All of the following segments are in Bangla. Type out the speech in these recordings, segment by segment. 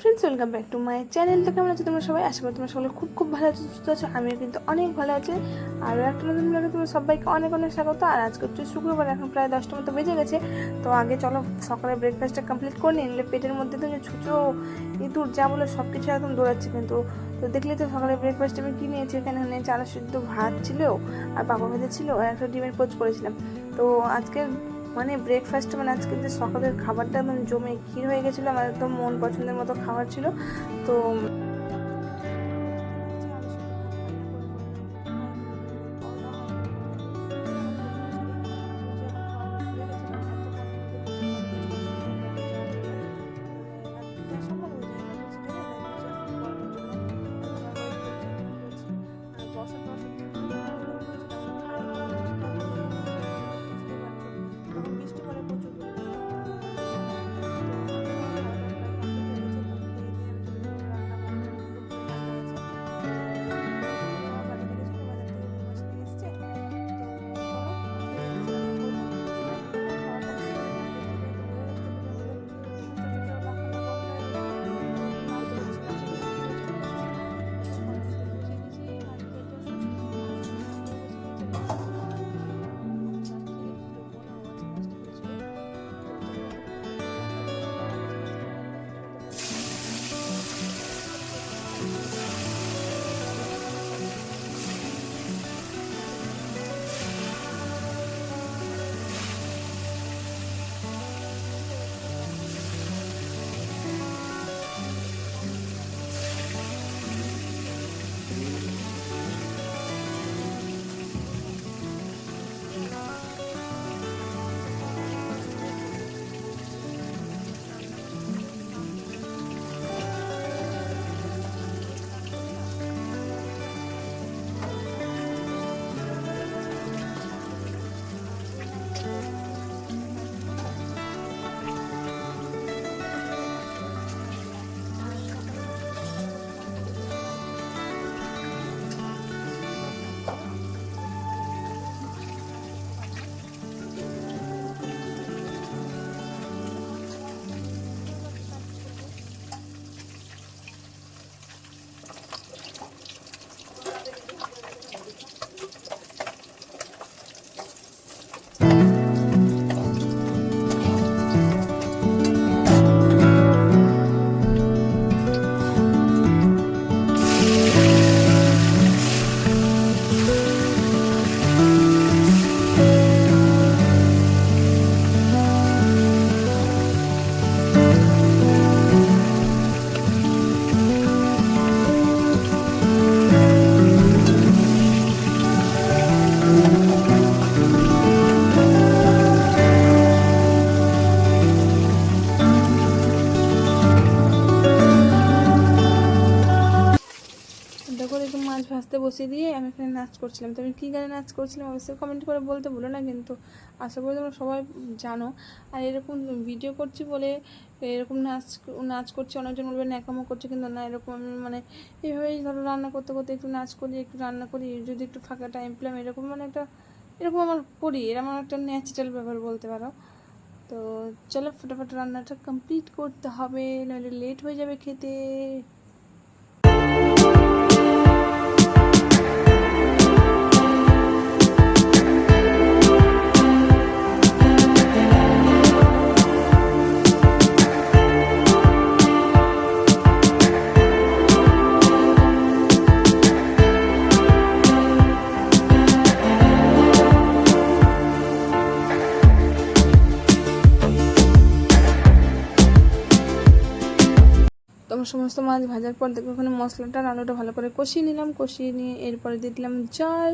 Friends, welcome back to my channel. তো কেমন আছো তোমরা সবাই? আশা করি তোমরা সকলে খুব ভালো আছো, সুস্থ আছো। আমিও কিন্তু অনেক ভালো আছি। আরও একটা নতুন ব্লগে তোমরা সবাইকে অনেক স্বাগত। আর আজকে হচ্ছে শুক্রবার, এখন প্রায় 10টার মতো বেজে গেছে। তো আগে চলো সকালে ব্রেকফাস্টটা কমপ্লিট করে নিলে পেটের মধ্যে তো যে ছুঁচো ইঁদুর যা বলে সব কিছু একদম দৌড়াচ্ছে। কিন্তু তো দেখলে তো সকালে ব্রেকফাস্ট আমি কি নিয়েছি, এখানে চাল সিদ্ধ ভাত ছিল, আর পাপা ভেজে ছিল, আর একটা ডিমের পোচ করেছিলাম। তো আজকে ব্রেকফাস্ট আজকে যে সকালের খাবারটা একদম জমে ক্ষীর হয়ে গেছিলো। আমার একদম মন পছন্দের মতো খাবার ছিল। তো মাছ ভাজতে বসিয়ে দিয়ে আমি এখানে নাচ করছিলাম। তো আমি কী গানে নাচ করছিলাম অবশ্যই কমেন্ট করে বলতে ভুলো না, কিন্তু আশা করি তোমরা সবাই জানো। আর এরকম ভিডিও করছি বলে এরকম নাচ করছি, অনেকজন বলবে ন্যাকামো করছে, কিন্তু না, এরকম আমি এইভাবেই ধরো রান্না করতে করতে একটু নাচ করি, একটু রান্না করি, যদি একটু ফাঁকা টাইম পেলাম এরকম এরকম আমার করি। এর আমার একটা ন্যাচারাল ব্যাপার বলতে পারো। তো চলো ফটাফট রান্নাটা কমপ্লিট করতে হবে, নইলে লেট হয়ে যাবে খেতে। সমস্ত মাছ ভাজার পর দেখো ওখানে মশলাটা আলুটা ভালো করে কষিয়ে নিলাম। কষিয়ে নিয়ে এরপরে দিয়ে দিলাম জল।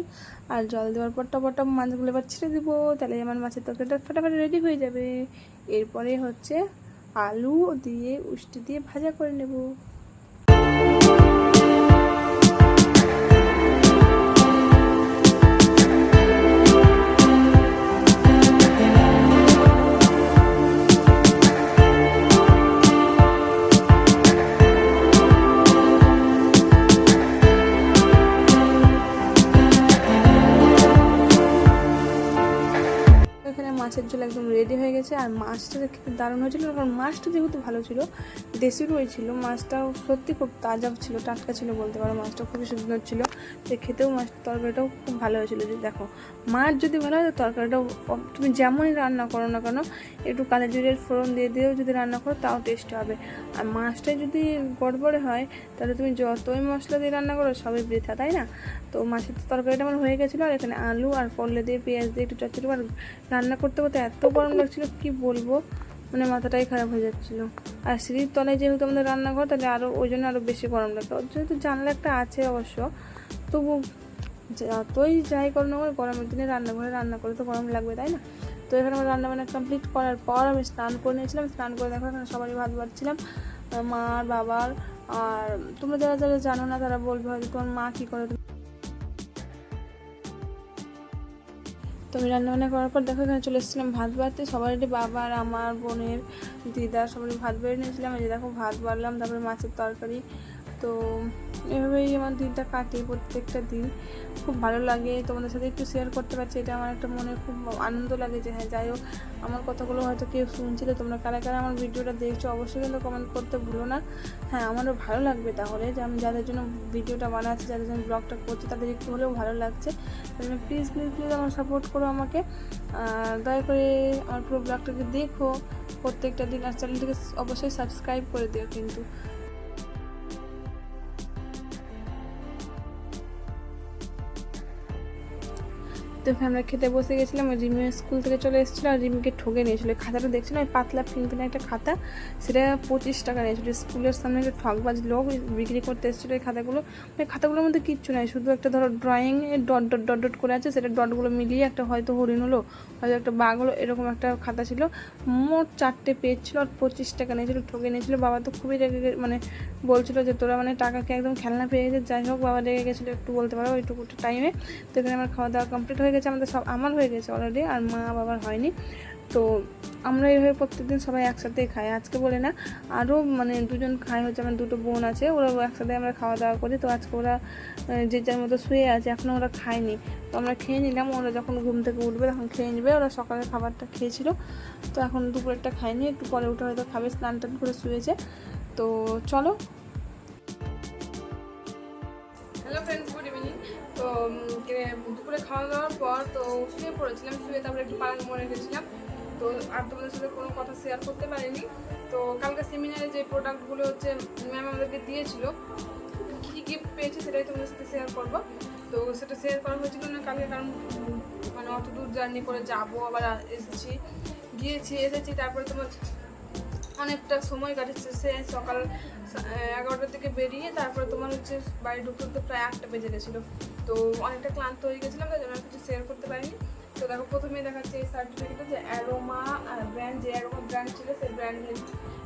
আর জল দেওয়ার পর টপা মাছগুলো এবার ছেড়ে দেবো, তাহলে আমার মাছের তরকারিটা ফটাফট রেডি হয়ে যাবে। এরপরে হচ্ছে আলু দিয়ে উষ্টি দিয়ে ভাজা করে নেব। মাছের ঝোল একদম রেডি হয়ে গেছে। গেছে। আর মাছটা খেতে দারুণ হয়েছিল, কারণ মাছটা যেহেতু ভালো ছিল, দেশি রুই ছিল, মাছটাও সত্যি খুব তাজা ছিল, টাটকা ছিল বলতে পারো। মাছটা খুবই সুন্দর ছিল, তো খেতেও মাছ তরকারিটাও খুব ভালো হয়েছিল। যে দেখো, মাছ যদি ভালো হয় তো তরকারিটাও তুমি যেমনই রান্না করো না কেন, একটু কালো জিরের ফোড়ন দিয়ে দিয়েও যদি রান্না করো তাও টেস্ট হবে। আর মাছটাই যদি গড়বড়ে হয় তাহলে তুমি যতই মশলা দিয়ে রান্না করো সবই বৃথা, তাই না? তো মাছের তরকারিটা আমার হয়ে গেছিলো, আর এখানে আলু আর করলে দিয়ে পেঁয়াজ দিয়ে একটু চচ্চড়ি, আর রান্না করতে করতে এত গরম লাগছিলো কি বলবো, মানে মাথাটাই খারাপ হয়ে যাচ্ছিলো। আর সিঁড়ির তলায় যেহেতু আমাদের রান্নাঘর, তাহলে আরও ওই জন্য আরও বেশি গরম লাগতো। যেহেতু জানলা একটা আছে অবশ্য, তবু যতই যাই করো না, গরমের দিনে রান্নাঘরে রান্না করে তো গরম লাগবে, তাই না? তো এখানে আমার রান্নাবান্না কমপ্লিট করার পর আমি স্নান করে নিয়েছিলাম। স্নান করে দেখো এখানে সবারই ভাত বাড়ছিলাম, মা বাবার। আর তোমরা যারা যারা জানো না তারা বলবে হয়তো তোমার মা কী করে। তো আমি রান্নাবান্না করার পর দেখো এখানে চলে এসেছিলাম ভাত বাড়তে। সবারই বাবার, আমার বোনের, দিদার সবারই ভাত বেড়ে নিয়েছিলাম। এই যে দেখো ভাত বাড়লাম, তারপরে মাছের তরকারি। তো এভাবেই আমার দিনটা কাটে, প্রত্যেকটা দিন খুব ভালো লাগে। তোমাদের সাথে একটু শেয়ার করতে পারছি, এটা আমার একটা মনে খুব আনন্দ লাগে যে হ্যাঁ, যাই হোক আমার কথাগুলো হয়তো কেউ শুনছিলে। তোমরা কারা কারা আমার ভিডিওটা দেখছো অবশ্যই কিন্তু কমেন্ট করতে ভুলো না। হ্যাঁ, আমারও ভালো লাগবে তাহলে, যে আমি যাদের জন্য ভিডিওটা বানাচ্ছি, যাদের জন্য ব্লগটা করছি, তাদের একটু হলেও ভালো লাগছে। তাই জন্য প্লিজ প্লিজ প্লিজ আমার সাপোর্ট করো আমাকে, দয়া করে আমার পুরো ব্লগটাকে দেখো প্রত্যেকটা দিন, আর চ্যানেলটাকে অবশ্যই সাবস্ক্রাইব করে দিও কিন্তু। তো আমরা খেতে বসে গেছিলাম। রিমি স্কুল থেকে চলে এসেছিলো, আর রিমিকে ঠকে নিয়েছিলো। খাতাটা দেখছিলাম, ওই পাতলা ফিনফিনে একটা খাতা, সেটা 25 টাকা নিয়েছিলো। স্কুলের সামনে একটা ঠকবাজ লোক বিক্রি করতে এসেছিলো এই খাতাগুলো। ওই খাতাগুলোর মধ্যে কিচ্ছু নাই, শুধু একটা ধরো drawing dot dot dot dot করে আছে, সেটা ডটগুলো মিলিয়ে একটা হয়তো হরিণ হলো, হয়তো একটা বাঘ হলো, এরকম একটা খাতা ছিল। মোট 4টে পেজ ছিল, আর 25 টাকা নিয়েছিলো, ঠকে নিয়েছিলো। বাবা তো খুবই রেগে মানে বলছিলো যে তোরা মানে টাকাকে একদম খেলনা পেয়ে গেছে। যাই হোক, বাবা রেগে গেছিলো একটু বলতে পারো ওইটুকু টাইমে। তো এখানে আমার খাওয়া দাওয়া কমপ্লিট হয়ে গেছে, আমাদের সব আমার হয়ে গেছে অলরেডি, আর মা বাবার হয়নি। তো আমরা এইভাবে প্রত্যেকদিন সবাই একসাথেই খাই, আজকে বলে না, আরও মানে দুজন খাই, হচ্ছে আমার দুটো বোন আছে, ওরা একসাথে আমরা খাওয়া দাওয়া করি। তো আজকে ওরা যে যার মতো শুয়ে আছে, এখনও ওরা খায়নি। তো আমরা খেয়ে নিলাম, ওরা যখন ঘুম থেকে উঠবে তখন খেয়ে নেবে। ওরা সকালের খাবারটা খেয়েছিল, তো এখন দুপুরেরটা খায়নি, একটু পরে উঠে হয়তো খাবে, স্নান টান করে শুয়েছে। তো চলো। Hello friends, good evening. তো দুপুরে খাওয়া দাওয়ার পর তো শুয়ে পড়েছিলাম, শুয়ে তারপরে একটু পালং মরে গেছিলাম। তো আর তোমাদের সাথে কোনো কথা শেয়ার করতে পারিনি। তো কালকে সেমিনারে যে প্রোডাক্টগুলো হচ্ছে ম্যাম আমাদেরকে দিয়েছিল, কী গিফট পেয়েছি সেটাই তোমাদের সাথে শেয়ার করবো। তো সেটা শেয়ার করা হয়েছিল না কালকে, কারণ মানে অত দূর জার্নি করে যাবো, আবার এসেছি, তারপরে তোমার অনেকটা সময় কাটেছে। সে সকাল 11টার থেকে বেরিয়ে তারপরে তোমার হচ্ছে বাড়ি ঢুকতে প্রায় 8টা বেজে গেছিলো। তো অনেকটা ক্লান্ত হয়ে গেছিলাম, তাই জন্য কিছু শেয়ার করতে পারিনি। তো দেখো প্রথমেই দেখাচ্ছে এই সার্টিফিকেটটা, যে অ্যারোমা ব্র্যান্ড, যে অ্যারোমা ব্র্যান্ড ছিল সেই ব্র্যান্ডের।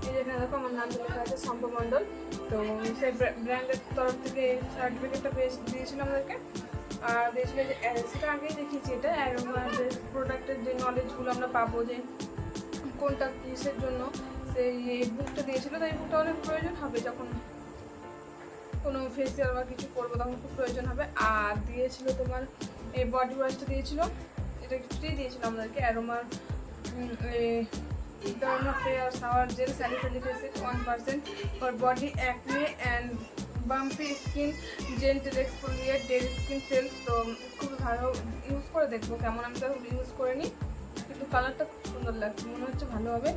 এই যেখানে দেখো আমার নাম লেখা আছে শম্পা মণ্ডল। তো সেই ব্র্যান্ডের তরফ থেকে সার্টিফিকেটটা দিয়েছিল আমাদেরকে। আর দিয়েছিল যে সেটা আগেই দেখিয়েছি, এটা অ্যারোমা যে প্রোডাক্টের যে নলেজগুলো আমরা পাবো, যে কোনটা কিসের জন্য, এই বুকটা দিয়েছিল। তো এই বুকটা অনেক প্রয়োজন হবে যখন কোনো ফেসিয়াল বা কিছু করবো, তখন খুব প্রয়োজন হবে। আর দিয়েছিল তোমার এই বডি ওয়াশটা দিয়েছিল, এটা ফ্রি দিয়েছিল আমাদেরকে, অ্যারোমার derma fair shower gel salicylic acid 1% for body acne and bumpy skin, gentle exfoliate dead skin cells. তো খুব ভালো, ইউজ করে দেখবো কেমন। আমি তো ইউজ করে নিই, কিন্তু কালারটা খুব সুন্দর লাগছে, মনে হচ্ছে ভালো হবে।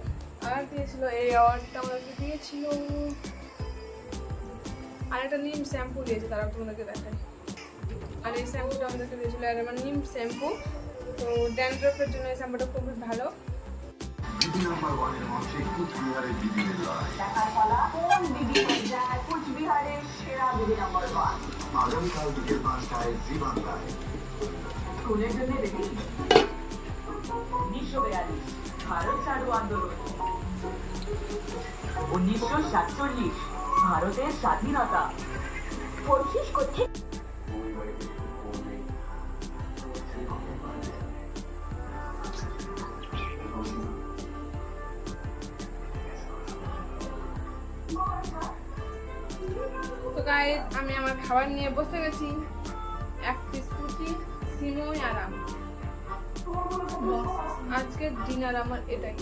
আর দিয়েছিল এই অয়েলটা আমাদেরকে দিয়েছিল, আর একটা নিম শ্যাম্পু দিয়েছে, তারা তোমাদেরকে দেখায়। আর এই শ্যাম্পুটা আমাদেরকে দিয়েছিল অ্যারোমা নিম শ্যাম্পু। তো ড্যান্ড্রফের জন্য এই শ্যাম্পুটা খুবই ভালো। ভারত ছাড়ো আন্দোলন 1947, ভারতের স্বাধীনতা। পরিশেষ করছে তো গাইস, আমি আমার খাবার নিয়ে বসে গেছি, এক পিস রুটি, সিমই আর আম। আজকের ডিনার আমার এটাই।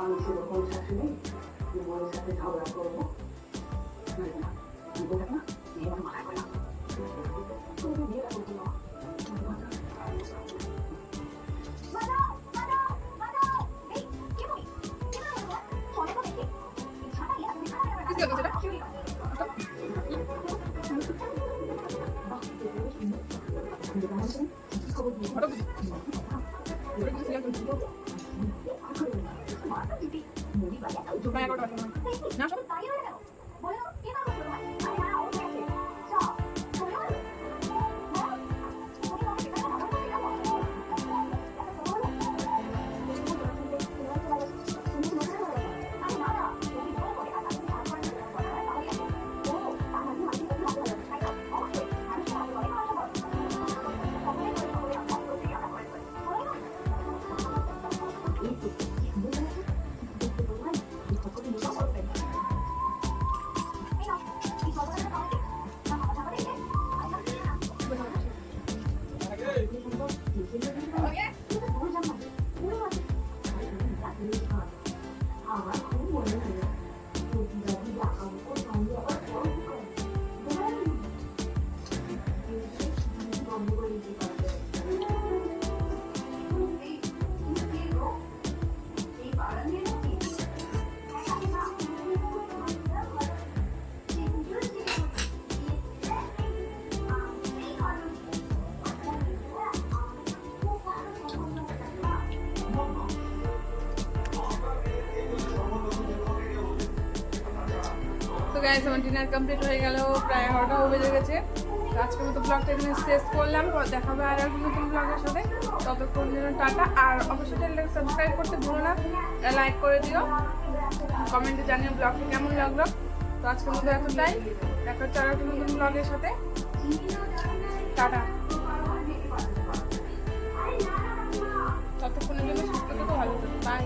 আমি সেরকম শাশুড়ি বউয়ের সাথে ঝগড়া করবো না বিয়েটা মাথায় করে না তুমি বিয়েটা করতে না তো গাইস আমার ডিনার কমপ্লিট হয়ে গেল, প্রায় 11টাও বেজে গেছে। তো আজকের মতো ব্লগটা এখানে শেষ করলাম, দেখা হবে আর একটা নতুন ব্লগের সাথে। ততক্ষণ জন্য টাটা, আর অবশ্যই চ্যানেলটাকে সাবস্ক্রাইব করতে ভুলো না, লাইক করে দিও, কমেন্টে জানিও ব্লগটা কেমন লাগলো। তো আজকের মতো এতটাই, দেখা হচ্ছে আর একটা নতুন ব্লগের সাথে। টাটা, ততক্ষণের জন্য সুস্থ থেকো, ভালো থেকো, বাই।